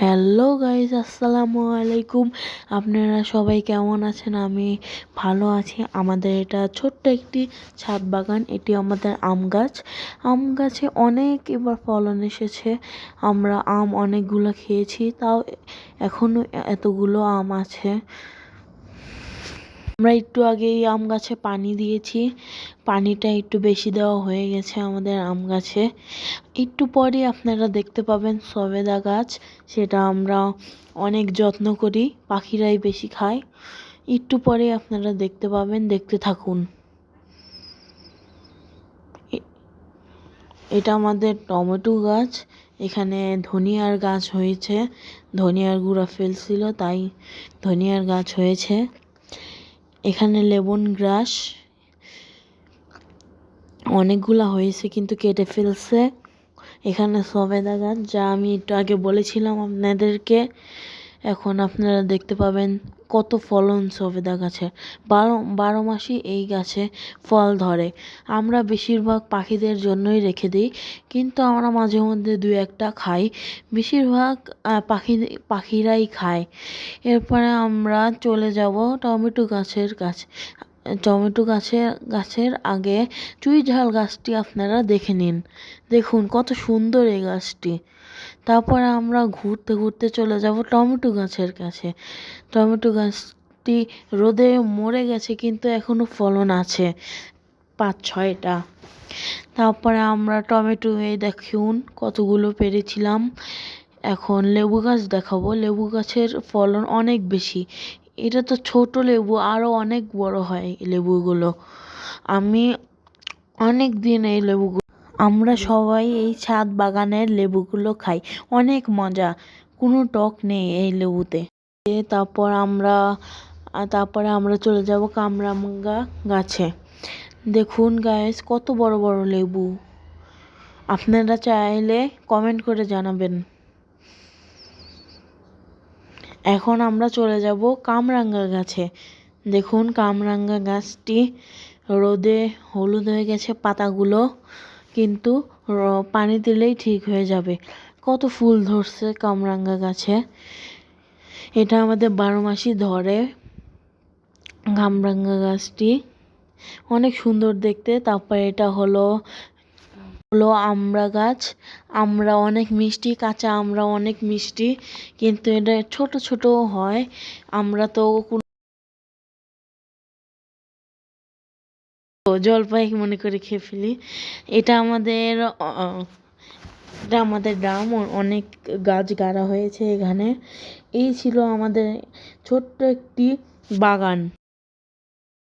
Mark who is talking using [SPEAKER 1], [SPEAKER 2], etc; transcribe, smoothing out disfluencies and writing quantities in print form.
[SPEAKER 1] Hello guys, আসসালামু আলাইকুম। আপনারা সবাই কেমন আছেন? আমি ভালো আছি। আমাদের এটা ছোট্ট একটি ছাদ বাগান। এটি আমাদের আম গাছ। আম গাছে অনেক এবার ফলন এসেছে। আমরা আম অনেকগুলো খেয়েছি, তাও এখনো এতগুলো আম আছে। আমরা একটু আগেই আম গাছে পানি দিয়েছি। পানিটা একটু বেশি দেওয়া হয়ে গেছে আমাদের আম গাছে। একটু পরে আপনারা দেখতে পাবেন সবেদা গাছ। সেটা আমরা অনেক যত্ন করি, পাখিরাই বেশি খায়। একটু পরে আপনারা দেখতে পাবেন, দেখতে থাকুন। এটা আমাদের টমেটো গাছ। এখানে ধনিয়ার গাছ হয়েছে। ধনিয়ার গুঁড়া ফেলছিল, তাই ধনিয়ার গাছ হয়েছে। এখানে লেমন গ্রাস অনেকগুলা হয়েছে, কিন্তু কেটে ফেলছে। এখানে সবেদা গাছ, যা আমি একটু আগে বলেছিলাম আপনাদেরকে। এখন আপনারা দেখতে পাবেন কত ফলন সবেদা গাছে। বারো মাসই এই গাছে ফল ধরে। আমরা বেশিরভাগ পাখিদের জন্যই রেখে দিই, কিন্তু আমরা মাঝে মধ্যে দু একটা খাই। বেশিরভাগ পাখিরাই খায়। এরপরে আমরা চলে যাব টমেটো গাছের কাছে। টমেটো গাছের আগে চুই ঝাল গাছটি আপনারা দেখে নিন। দেখুন কত সুন্দর এই গাছটি। তারপরে আমরা ঘুরতে ঘুরতে চলে যাব টমেটো গাছের কাছে। টমেটো গাছটি রোদে মরে গেছে, কিন্তু এখনো ফলন আছে 5-6টা। তারপরে আমরা টমেটো দেখুন কতগুলো পেরেছিলাম। এখন লেবু গাছ দেখাবো। লেবু গাছের ফলন অনেক বেশি। এটা তো ছোট লেবু, আরো অনেক বড় হয় লেবুগুলো। আমি অনেক দিন এই লেবুগুলো আমরা সবাই এই ছাদ বাগানের লেবুগুলো খাই। অনেক মজা, কোনো টক নেই এই লেবুতে। তারপরে আমরা চলে যাব কামরাঙ্গা গাছে। দেখুন গাইস, কত বড় বড় লেবু। আপনারা চাইলে কমেন্ট করে জানাবেন। এখন আমরা চলে যাব কামরাঙ্গা গাছে। দেখুন কামরাঙ্গা গাছটি রোদে হলুদ হয়ে গেছে পাতাগুলো, কিন্তু পানি দিলেই ঠিক হয়ে যাবে। কত ফুল ধরছে কামরাঙ্গা গাছে। এটা আমাদের 12 মাসই ধরে। কামরাঙ্গা গাছটি অনেক সুন্দর দেখতে। তারপরে এটা হলো আমড়া গাছ। আমরা অনেক মিষ্টি, কাঁচা আমরা অনেক মিষ্টি, কিন্তু এটা ছোট ছোট হয়। আমরা তো জলপাই মনে করে খেয়ে ফেলি। এটা আমাদের ড্রাম। অনেক গাছ গাড়া হয়েছে এখানে। এই ছিল আমাদের ছোট্ট একটি বাগান।